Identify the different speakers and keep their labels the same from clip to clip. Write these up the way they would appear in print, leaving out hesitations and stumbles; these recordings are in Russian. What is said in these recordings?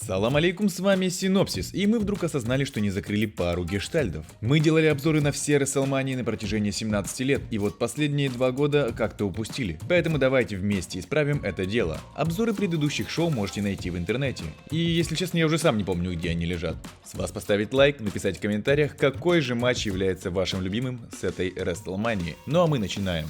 Speaker 1: Салам алейкум, с вами Синопсис, и мы вдруг осознали, что не закрыли пару гештальтов. Мы делали обзоры на все WrestleMania на протяжении 17 лет, и вот последние 2 года как-то упустили. Поэтому давайте вместе исправим это дело. Обзоры предыдущих шоу можете найти в интернете. И если честно, я уже сам не помню, где они лежат. С вас поставить лайк, написать в комментариях, какой же матч является вашим любимым с этой WrestleMania. Ну а мы начинаем.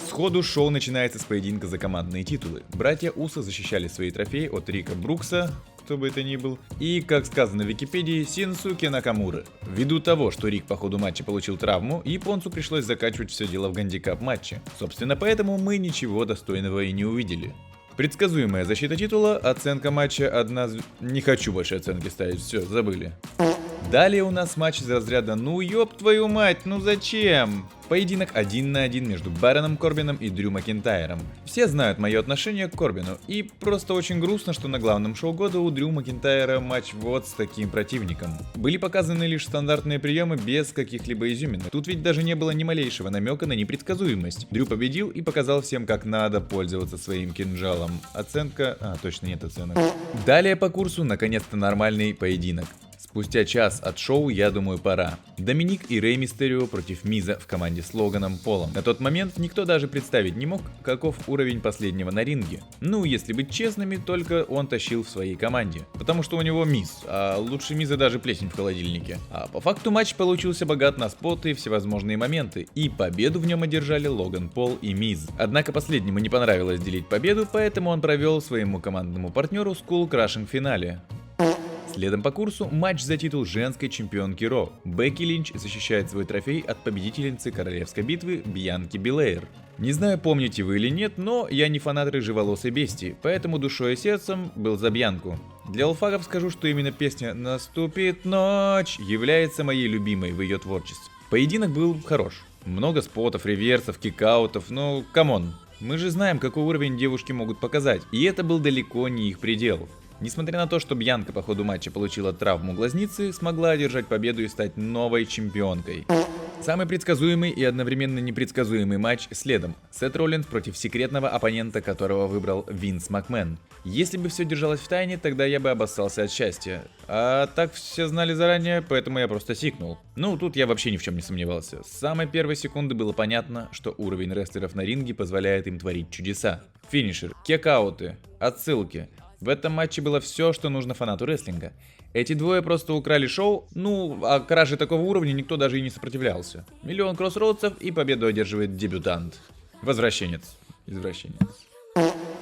Speaker 1: Сходу шоу начинается с поединка за командные титулы. Братья Усо защищали свои трофеи от Рика Брукса, кто бы это ни был, и, как сказано в Википедии, Синсуке Накамуры. Ввиду того, что Рик по ходу матча получил травму, японцу пришлось закачивать все дело в гандикап матче. Собственно, поэтому мы ничего достойного и не увидели. Предсказуемая защита титула, оценка матча Не хочу больше оценки ставить, все, забыли. Далее у нас матч из разряда «Ну ёб твою мать, ну зачем?». Поединок 1 на 1 между Бароном Корбином и Дрю Макинтайром. Все знают мое отношение к Корбину, и просто очень грустно, что на главном шоу года у Дрю Макинтайра матч вот с таким противником. Были показаны лишь стандартные приемы без каких-либо изюминок. Тут ведь даже не было ни малейшего намека на непредсказуемость. Дрю победил и показал всем, как надо пользоваться своим кинжалом. Оценка... точно нет оценок. Далее по курсу наконец-то нормальный поединок. Спустя час от шоу, я думаю, пора. Доминик и Рэй Мистерио против Миза в команде с Логаном Полом. На тот момент никто даже представить не мог, каков уровень последнего на ринге. Ну, если быть честными, только он тащил в своей команде. Потому что у него Миз, а лучше Миза даже плесень в холодильнике. А по факту матч получился богат на споты и всевозможные моменты, и победу в нем одержали Логан Пол и Миз. Однако последнему не понравилось делить победу, поэтому он провел своему командному партнеру Skull Crushing в финале. Следом по курсу матч за титул женской чемпионки Ро. Бекки Линч защищает свой трофей от победительницы королевской битвы Бьянки Белэйр. Не знаю, помните вы или нет, но я не фанат рыжеволосой бестии, поэтому душой и сердцем был за Бьянку. Для алфагов скажу, что именно песня «Наступит ночь» является моей любимой в ее творчестве. Поединок был хорош. Много спотов, реверсов, кикаутов, но камон. Мы же знаем, какой уровень девушки могут показать, и это был далеко не их предел. Несмотря на то, что Бьянка по ходу матча получила травму глазницы, смогла одержать победу и стать новой чемпионкой. Самый предсказуемый и одновременно непредсказуемый матч следом. Сет Роллинс против секретного оппонента, которого выбрал Винс Макмен. Если бы все держалось в тайне, тогда я бы обоссался от счастья. А так все знали заранее, поэтому я просто сикнул. Ну, тут я вообще ни в чем не сомневался. С самой первой секунды было понятно, что уровень рестлеров на ринге позволяет им творить чудеса. Финишер, кекауты, отсылки. В этом матче было все, что нужно фанату рестлинга. Эти двое просто украли шоу, а краже такого уровня никто даже и не сопротивлялся. Миллион кроссроудсов и победу одерживает дебютант. Возвращенец. Извращенец.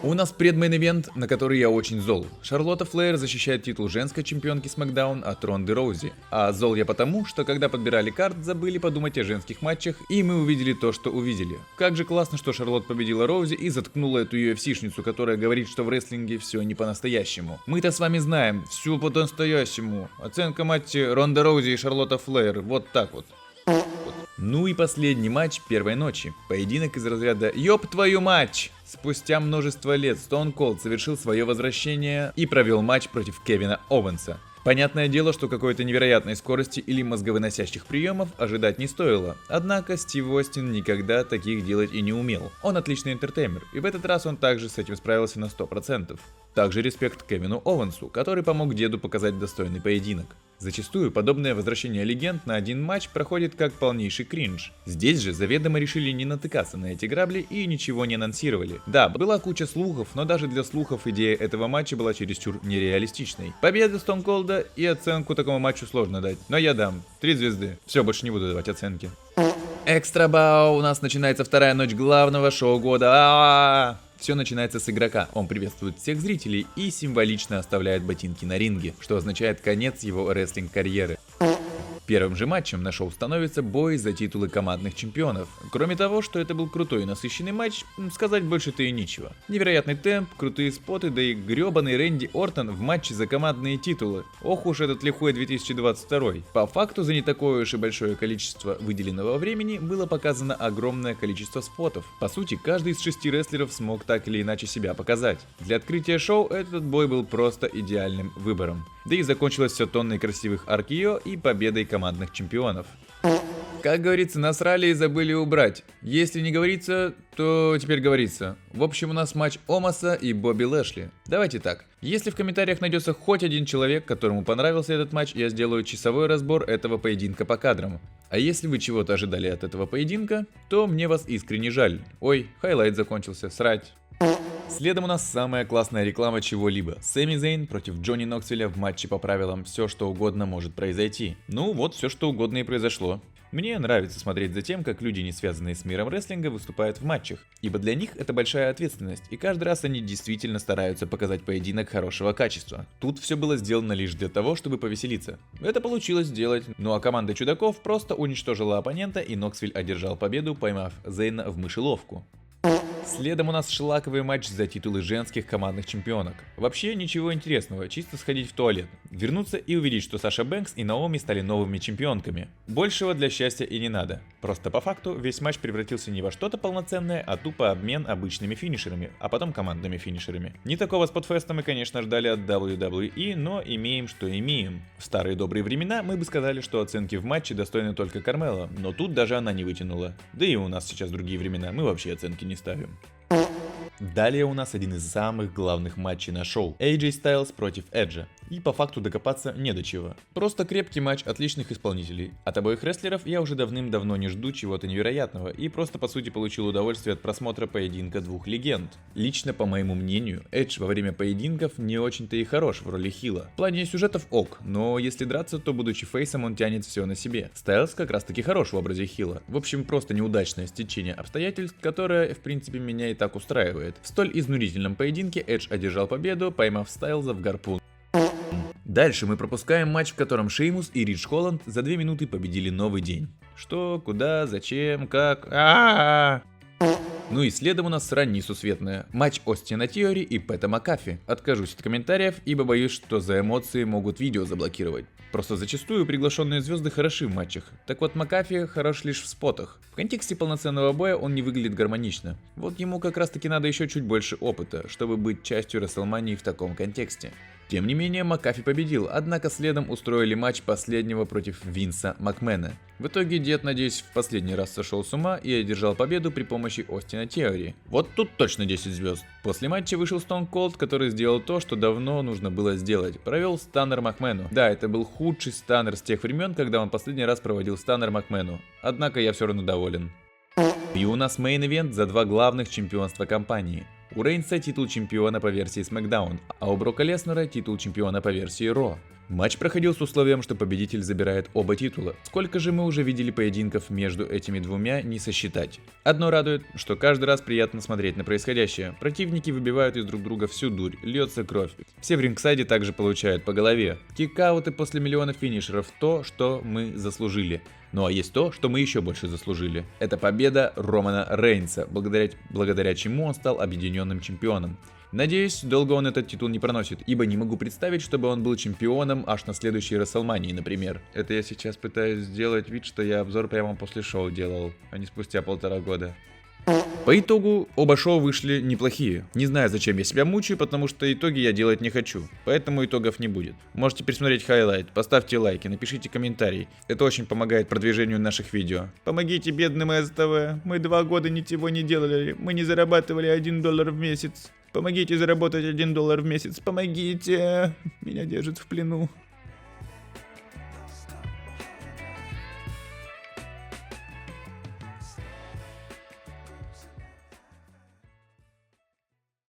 Speaker 1: У нас предмейн-ивент, на который я очень зол. Шарлотта Флэр защищает титул женской чемпионки SmackDown от Ронды Роузи. А зол я потому, что когда подбирали карт, забыли подумать о женских матчах, и мы увидели то, что увидели. Как же классно, что Шарлотт победила Роузи и заткнула эту UFC-шницу, которая говорит, что в рестлинге все не по-настоящему. Мы-то с вами знаем, все по-настоящему. Оценка матча Ронда Роузи и Шарлотта Флэр, вот так вот. Ну и последний матч первой ночи. Поединок из разряда «Ёб твою мать!». Спустя множество лет Stone Cold совершил свое возвращение и провел матч против Кевина Оуэнса. Понятное дело, что какой-то невероятной скорости или мозговыносящих приемов ожидать не стоило. Однако Стив Остин никогда таких делать и не умел. Он отличный энтертейнер, и в этот раз он также с этим справился на 100%. Также респект Кевину Оуэнсу, который помог деду показать достойный поединок. Зачастую подобное возвращение легенд на один матч проходит как полнейший кринж. Здесь же заведомо решили не натыкаться на эти грабли и ничего не анонсировали. Да, была куча слухов, но даже для слухов идея этого матча была чересчур нереалистичной. Победа Stone Cold'а и оценку такому матчу сложно дать, но я дам 3 звезды. Все, больше не буду давать оценки. Экстра бау, у нас начинается вторая ночь главного шоу года. Все начинается с игрока. Он приветствует всех зрителей и символично оставляет ботинки на ринге, что означает конец его рестлинг-карьеры. Первым же матчем на шоу становится бой за титулы командных чемпионов. Кроме того, что это был крутой и насыщенный матч, сказать больше-то и нечего. Невероятный темп, крутые споты, да и гребаный Рэнди Ортон в матче за командные титулы. Ох уж этот лихой 2022. По факту за не такое уж и большое количество выделенного времени было показано огромное количество спотов. По сути, каждый из 6 рестлеров смог так или иначе себя показать. Для открытия шоу этот бой был просто идеальным выбором. Да и закончилось все тонной красивых RKO и победой командных чемпионов. Как говорится, насрали и забыли убрать. Если не говорится, то теперь говорится. В общем, у нас матч Омоса и Бобби Лэшли. Давайте так. Если в комментариях найдется хоть один человек, которому понравился этот матч, я сделаю часовой разбор этого поединка по кадрам. А если вы чего-то ожидали от этого поединка, то мне вас искренне жаль. Ой, хайлайт закончился, срать. Следом у нас самая классная реклама чего-либо. Сэмми Зейн против Джонни Ноксвилля в матче по правилам «Все что угодно может произойти». Ну вот, все что угодно и произошло. Мне нравится смотреть за тем, как люди, не связанные с миром рестлинга, выступают в матчах, ибо для них это большая ответственность, и каждый раз они действительно стараются показать поединок хорошего качества. Тут все было сделано лишь для того, чтобы повеселиться. Это получилось сделать, ну а команда чудаков просто уничтожила оппонента, и Ноксвилл одержал победу, поймав Зейна в мышеловку. Следом у нас шлаковый матч за титулы женских командных чемпионок. Вообще ничего интересного, чисто сходить в туалет, вернуться и увидеть, что Саша Бэнкс и Наоми стали новыми чемпионками. Большего для счастья и не надо. Просто по факту весь матч превратился не во что-то полноценное, а тупо обмен обычными финишерами, а потом командными финишерами. Не такого спотфеста мы, конечно, ждали от WWE, но имеем, что имеем. В старые добрые времена мы бы сказали, что оценки в матче достойны только Кармела, но тут даже она не вытянула. Да и у нас сейчас другие времена, мы вообще оценки не ставим. Далее у нас один из самых главных матчей на шоу. AJ Styles против Эджа. И по факту докопаться не до чего. Просто крепкий матч отличных исполнителей. От обоих рестлеров я уже давным-давно не жду чего-то невероятного и просто по сути получил удовольствие от просмотра поединка двух легенд. Лично, по моему мнению, Эдж во время поединков не очень-то и хорош в роли хила. В плане сюжетов ок, но если драться, то будучи фейсом он тянет все на себе. Стайлз как раз таки хорош в образе хила. В общем, просто неудачное стечение обстоятельств, которое в принципе меня и так устраивает. В столь изнурительном поединке Эдж одержал победу, поймав Стайлза в гарпун. Дальше мы пропускаем матч, в котором Шеймус и Ридж Холланд за 2 минуты победили новый день. Что, куда, зачем, как... Ну и следом у нас срань несусветная. Матч Остина Тиори и Пэта Макафи. Откажусь от комментариев, ибо боюсь, что за эмоции могут видео заблокировать. Просто зачастую приглашенные звезды хороши в матчах. Так вот, Макафи хорош лишь в спотах. В контексте полноценного боя он не выглядит гармонично. Вот ему как раз таки надо еще чуть больше опыта, чтобы быть частью Расселмании в таком контексте. Тем не менее, Макафи победил, однако следом устроили матч последнего против Винса Макмена. В итоге дед, надеюсь, в последний раз сошел с ума и одержал победу при помощи Остина Тиори. Вот тут точно 10 звезд. После матча вышел Stone Cold, который сделал то, что давно нужно было сделать. Провел станнер Макмену. Да, это был худший станнер с тех времен, когда он последний раз проводил станнер Макмену. Однако я все равно доволен. И у нас мейн-ивент за 2 главных чемпионства компании. У Рейнса титул чемпиона по версии SmackDown, а у Брока Леснера титул чемпиона по версии Raw. Матч проходил с условием, что победитель забирает оба титула. Сколько же мы уже видели поединков между этими двумя, не сосчитать. Одно радует, что каждый раз приятно смотреть на происходящее. Противники выбивают из друг друга всю дурь, льется кровь. Все в рингсайде также получают по голове. Кикауты после миллионов финишеров — то, что мы заслужили. Ну а есть то, что мы еще больше заслужили. Это победа Романа Рейнса, благодаря чему он стал объединенным чемпионом. Надеюсь, долго он этот титул не проносит, ибо не могу представить, чтобы он был чемпионом аж на следующей Расселмании, например. Это я сейчас пытаюсь сделать вид, что я обзор прямо после шоу делал, а не спустя 1,5 года. По итогу, оба шоу вышли неплохие. Не знаю, зачем я себя мучаю, потому что итоги я делать не хочу. Поэтому итогов не будет. Можете пересмотреть хайлайт, поставьте лайки, напишите комментарий. Это очень помогает продвижению наших видео. Помогите бедным СТВ. Мы 2 года ничего не делали. Мы не зарабатывали $1 в месяц. Помогите заработать $1 в месяц. Помогите. Меня держат в плену.